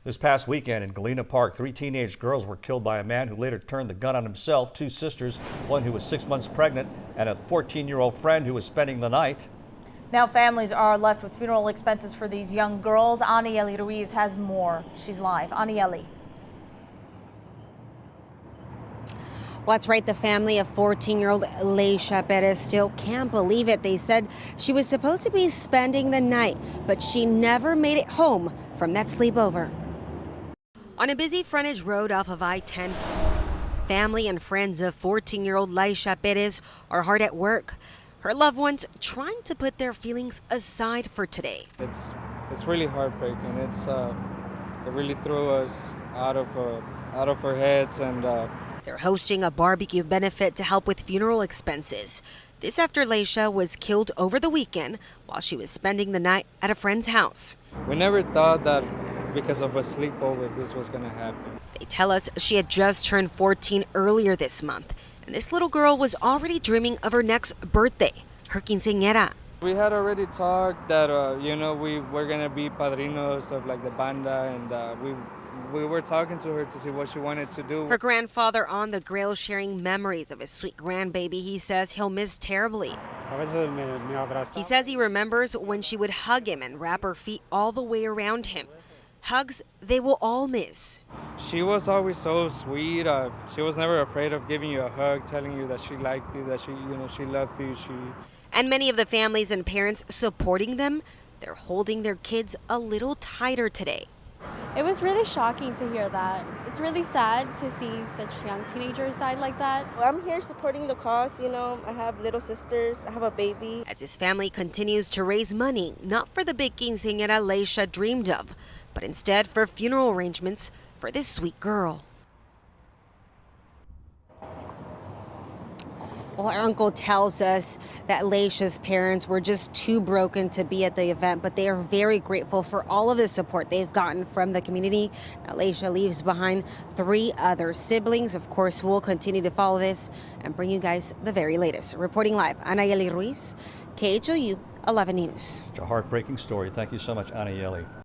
This past weekend in Galena Park, 3 teenage girls were killed by a man who later turned the gun on himself. 2 sisters, one who was 6 months pregnant, and a 14-year-old friend who was spending the night. Now families are left with funeral expenses for these young girls. Anieli Ruiz has more. She's live. Anieli. Well, that's right. The family of 14-year-old Laisha Perez still can't believe it. They said she was supposed to be spending the night, but she never made it home from that sleepover. On a busy frontage road off of I-10, family and friends of 14-year-old Laisha Perez are hard at work. Her loved ones trying to put their feelings aside for today. It's really heartbreaking. It really threw us out of our heads, and they're hosting a barbecue benefit to help with funeral expenses. This after Laisha was killed over the weekend while she was spending the night at a friend's house. we never thought that because of a sleepover this was going to happen. They tell us she had just turned 14 earlier this month, and this little girl was already dreaming of her next birthday, her quinceañera. We had already talked that we were going to be padrinos of like the banda, and we were talking to her to see what she wanted to do. Her grandfather on the grill sharing memories of his sweet grandbaby he says he'll miss terribly. He says he remembers when she would hug him and wrap her feet all the way around him. Hugs they will all miss. She was always so sweet. She was never afraid of giving you a hug, telling you that she liked you, that she loved you. And many of the families and parents supporting them, they're holding their kids a little tighter today. It was really shocking to hear that. It's really sad to see such young teenagers die like that. I'm here supporting the cause, I have little sisters, I have a baby. As his family continues to raise money, not for the big quinceañera Laisha dreamed of, but instead for funeral arrangements for this sweet girl. Well, her uncle tells us that Laisha's parents were just too broken to be at the event, but they are very grateful for all of the support they've gotten from the community. Now, Laisha leaves behind 3 other siblings. Of course, we'll continue to follow this and bring you guys the very latest. Reporting live, Anieli Ruiz, KHOU 11 News. Such a heartbreaking story. Thank you so much, Anieli.